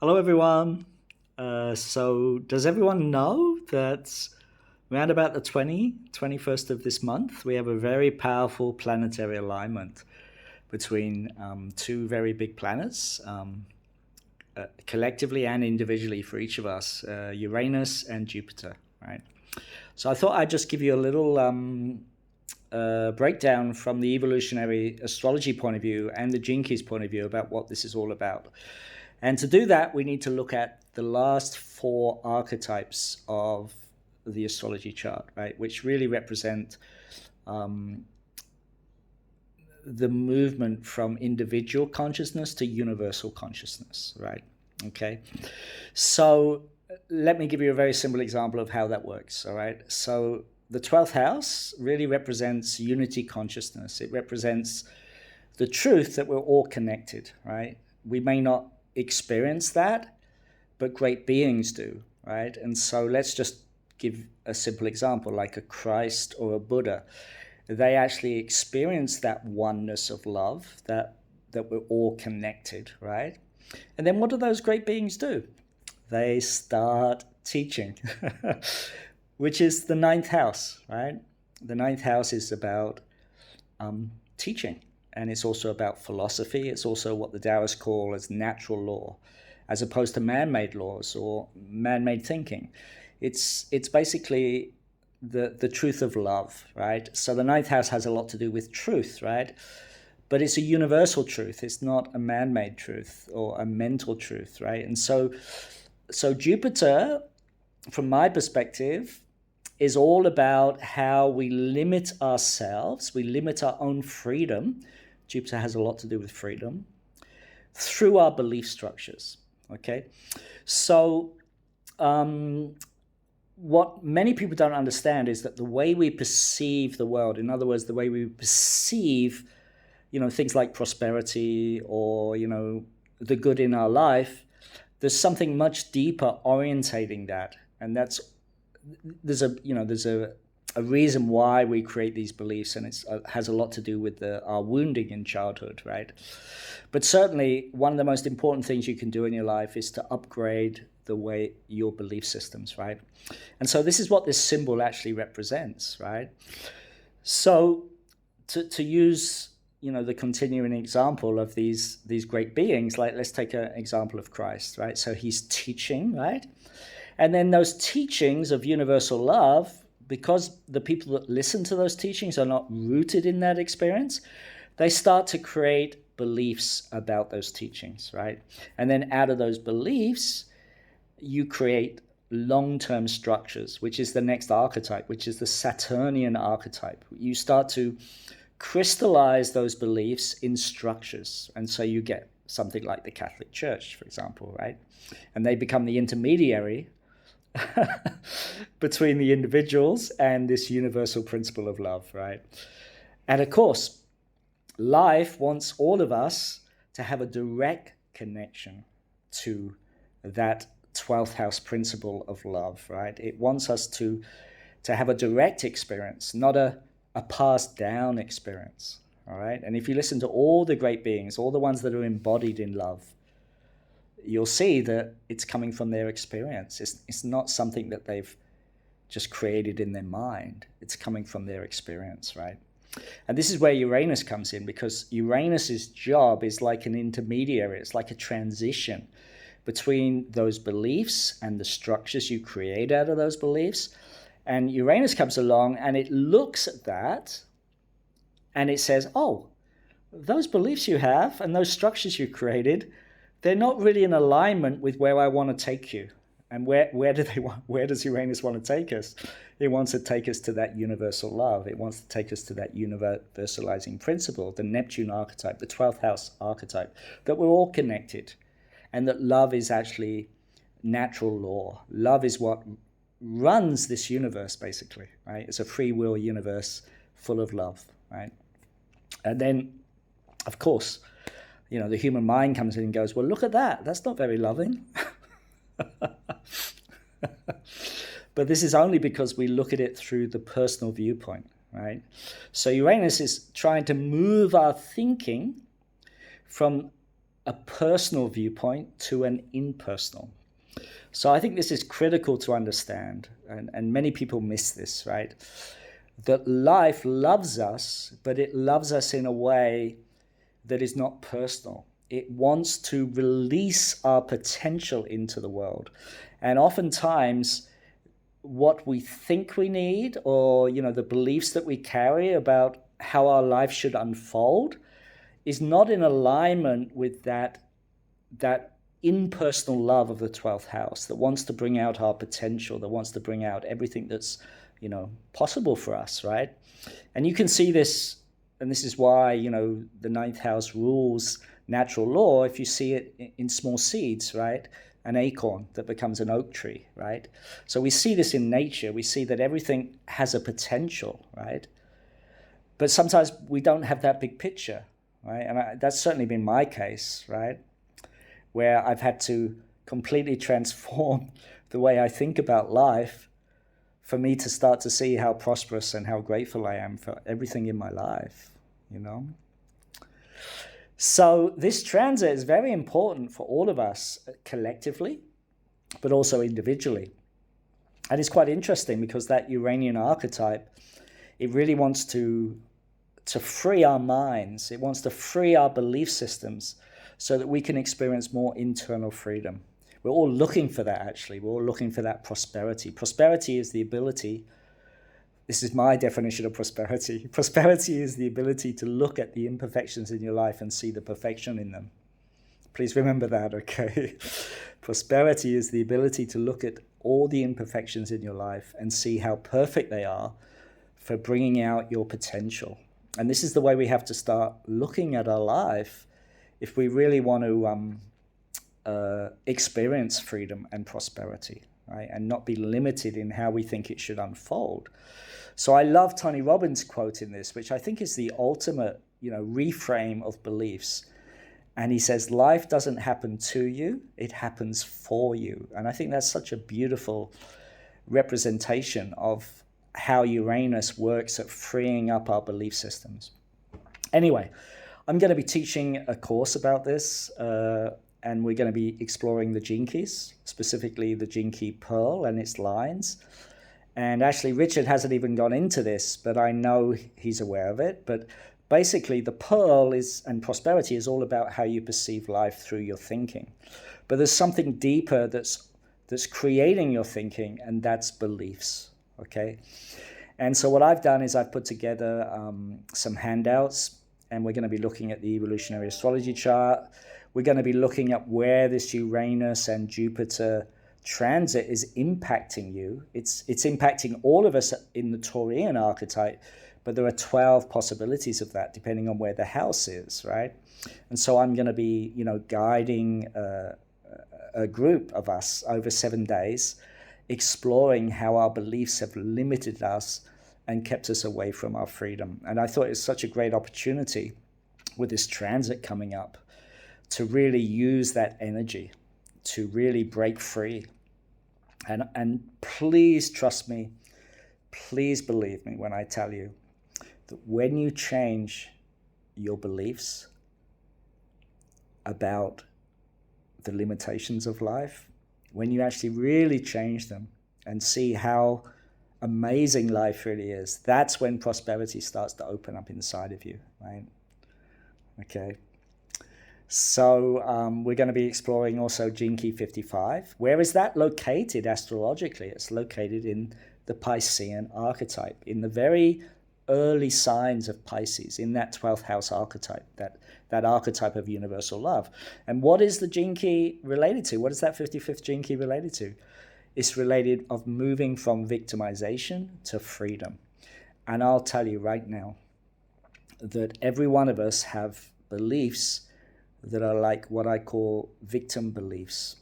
Hello, everyone. So does everyone know that around about the 21st of this month, we have a very powerful planetary alignment between two very big planets, collectively and individually for each of us, Uranus and Jupiter, right? So I thought I'd just give you a little breakdown from the evolutionary astrology point of view and the Gene Keys point of view about what this is all about. And to do that, we need to look at the last four archetypes of the astrology chart, right, which really represent the movement from individual consciousness to universal consciousness, right? Okay. So let me give you a very simple example of how that works, all right? So the 12th house really represents unity consciousness. It represents the truth that we're all connected, right? We may not experience that, but great beings do, right? And so let's just give a simple example, like a Christ or a Buddha. They actually experience that oneness of love, that we're all connected, right? And then what do those great beings do? They start teaching, which is the ninth house, right? The ninth house is about teaching. And it's also about philosophy. It's also what the Taoists call as natural law, as opposed to man-made laws or man-made thinking. It's basically the truth of love, right? So the ninth house has a lot to do with truth, right? But it's a universal truth. It's not a man-made truth or a mental truth, right? And so Jupiter, from my perspective, is all about how we limit ourselves, we limit our own freedom. Jupiter has a lot to do with freedom through our belief structures, okay? So what many people don't understand is that the way we perceive the world, in other words, the way we perceive, things like prosperity or, the good in our life, there's something much deeper orientating that. And there's a reason why we create these beliefs, and it has a lot to do with our wounding in childhood, right? But certainly one of the most important things you can do in your life is to upgrade the way your belief systems, right? And so this is what this symbol actually represents, right? So to use the continuing example of these great beings, like let's take an example of Christ, right? So he's teaching, right? And then those teachings of universal love, because the people that listen to those teachings are not rooted in that experience, they start to create beliefs about those teachings, right? And then out of those beliefs, you create long-term structures, which is the next archetype, which is the Saturnian archetype. You start to crystallize those beliefs in structures. And so you get something like the Catholic Church, for example, right? And they become the intermediary between the individuals and this universal principle of love, right? And of course, life wants all of us to have a direct connection to that 12th house principle of love, right? It wants us to have a direct experience, not a passed down experience, all right? And if you listen to all the great beings, all the ones that are embodied in love, you'll see that it's coming from their experience. It's not something that they've just created in their mind. It's coming from their experience, right? And this is where Uranus comes in, because Uranus's job is like an intermediary. It's like a transition between those beliefs and the structures you create out of those beliefs. And Uranus comes along and it looks at that and it says, oh, those beliefs you have and those structures you created, they're not really in alignment with where I want to take you. And where does Uranus want to take us? It wants to take us to that universal love. It wants to take us to that universalizing principle, the Neptune archetype, the 12th house archetype, that we're all connected and that love is actually natural law. Love is what runs this universe, basically, right? It's a free will universe full of love, right? And then, of course, the human mind comes in and goes, well, look at that. That's not very loving. But this is only because we look at it through the personal viewpoint, right? So Uranus is trying to move our thinking from a personal viewpoint to an impersonal. So I think this is critical to understand, and many people miss this, right? That life loves us, but it loves us in a way that is not personal. It wants to release our potential into the world. And oftentimes, what we think we need, or the beliefs that we carry about how our life should unfold, is not in alignment with that impersonal love of the 12th house that wants to bring out our potential, that wants to bring out everything that's possible for us, right? And you can see this, and this is why the 9th house rules natural law. If you see it in small seeds, right? An acorn that becomes an oak tree, right? So we see this in nature. We see that everything has a potential, right? But sometimes we don't have that big picture, right? And that's certainly been my case, right? Where I've had to completely transform the way I think about life for me to start to see how prosperous and how grateful I am for everything in my life, So this transit is very important for all of us collectively, but also individually. And it's quite interesting because that Uranian archetype, it really wants to free our minds. It wants to free our belief systems so that we can experience more internal freedom. We're all looking for that, actually. We're all looking for that prosperity. Prosperity is the ability, this is my definition of prosperity. Prosperity is the ability to look at the imperfections in your life and see the perfection in them. Please remember that, okay? Prosperity is the ability to look at all the imperfections in your life and see how perfect they are for bringing out your potential. And this is the way we have to start looking at our life if we really want to experience freedom and prosperity, right? And not be limited in how we think it should unfold. So I love Tony Robbins' quote in this, which I think is the ultimate, reframe of beliefs. And he says, life doesn't happen to you, it happens for you. And I think that's such a beautiful representation of how Uranus works at freeing up our belief systems. Anyway, I'm going to be teaching a course about this, and we're going to be exploring the gene keys, specifically the gene key pearl and its lines. And actually, Richard hasn't even gone into this, but I know he's aware of it. But basically, the pearl and prosperity is all about how you perceive life through your thinking. But there's something deeper that's creating your thinking, and that's beliefs, okay? And so what I've done is I've put together some handouts, and we're going to be looking at the evolutionary astrology chart. We're going to be looking at where this Uranus and Jupiter transit is impacting you. It's impacting all of us in the Taurian archetype, but there are 12 possibilities of that depending on where the house is, right? And so I'm going to be, guiding a group of us over 7 days, exploring how our beliefs have limited us and kept us away from our freedom. And I thought it was such a great opportunity with this transit coming up to really use that energy to really break free. And please trust me, please believe me when I tell you that when you change your beliefs about the limitations of life, when you actually really change them and see how amazing life really is, that's when prosperity starts to open up inside of you, right? Okay. So we're going to be exploring also Gene Key 55. Where is that located astrologically? It's located in the Piscean archetype, in the very early signs of Pisces, in that 12th house archetype, that archetype of universal love. And what is the Gene Key related to? What is that 55th Gene Key related to? It's related of moving from victimization to freedom. And I'll tell you right now that every one of us have beliefs that are like what I call victim beliefs.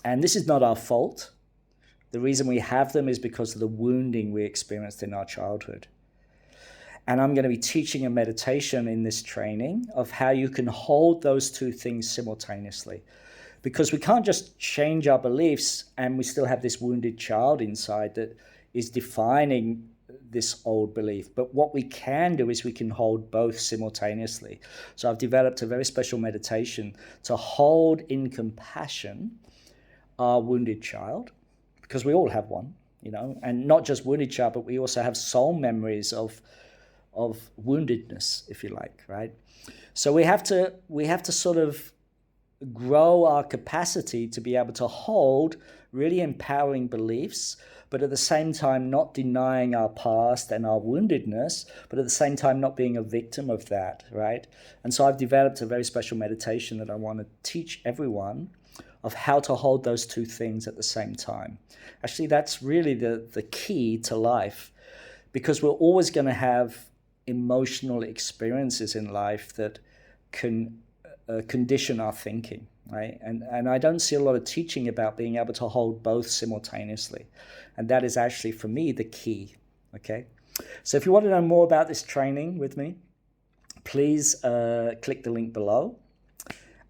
And this is not our fault. The reason we have them is because of the wounding we experienced in our childhood. And I'm going to be teaching a meditation in this training of how you can hold those two things simultaneously. Because we can't just change our beliefs and we still have this wounded child inside that is defining this old belief. But what we can do is we can hold both simultaneously. So I've developed a very special meditation to hold in compassion our wounded child, because we all have one, you know, and not just wounded child, but we also have soul memories of woundedness, if you like, right? So we have to sort of grow our capacity to be able to hold really empowering beliefs, but at the same time not denying our past and our woundedness, but at the same time not being a victim of that, right? And so I've developed a very special meditation that I want to teach everyone of how to hold those two things at the same time. Actually, that's really the key to life, because we're always going to have emotional experiences in life that can condition our thinking, right? And I don't see a lot of teaching about being able to hold both simultaneously. And that is actually, for me, the key, okay? So if you want to know more about this training with me, please click the link below.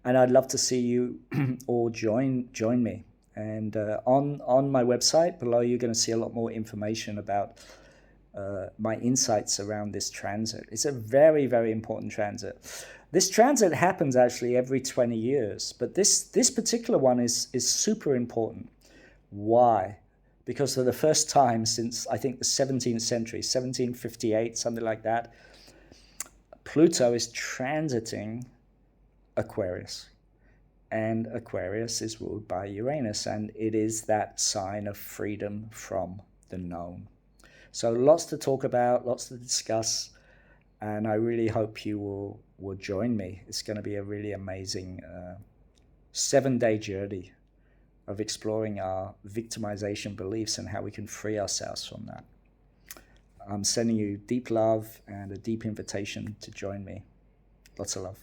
And I'd love to see you all join me. And on my website below, you're going to see a lot more information about my insights around this transit. It's a very, very important transit. This transit happens actually every 20 years, but this particular one is super important. Why? Because for the first time since, I think, the 17th century, 1758, something like that, Pluto is transiting Aquarius. And Aquarius is ruled by Uranus, and it is that sign of freedom from the known. So lots to talk about, lots to discuss, and I really hope you will join me. It's going to be a really amazing 7-day journey of exploring our victimization beliefs and how we can free ourselves from that. I'm sending you deep love and a deep invitation to join me. Lots of love.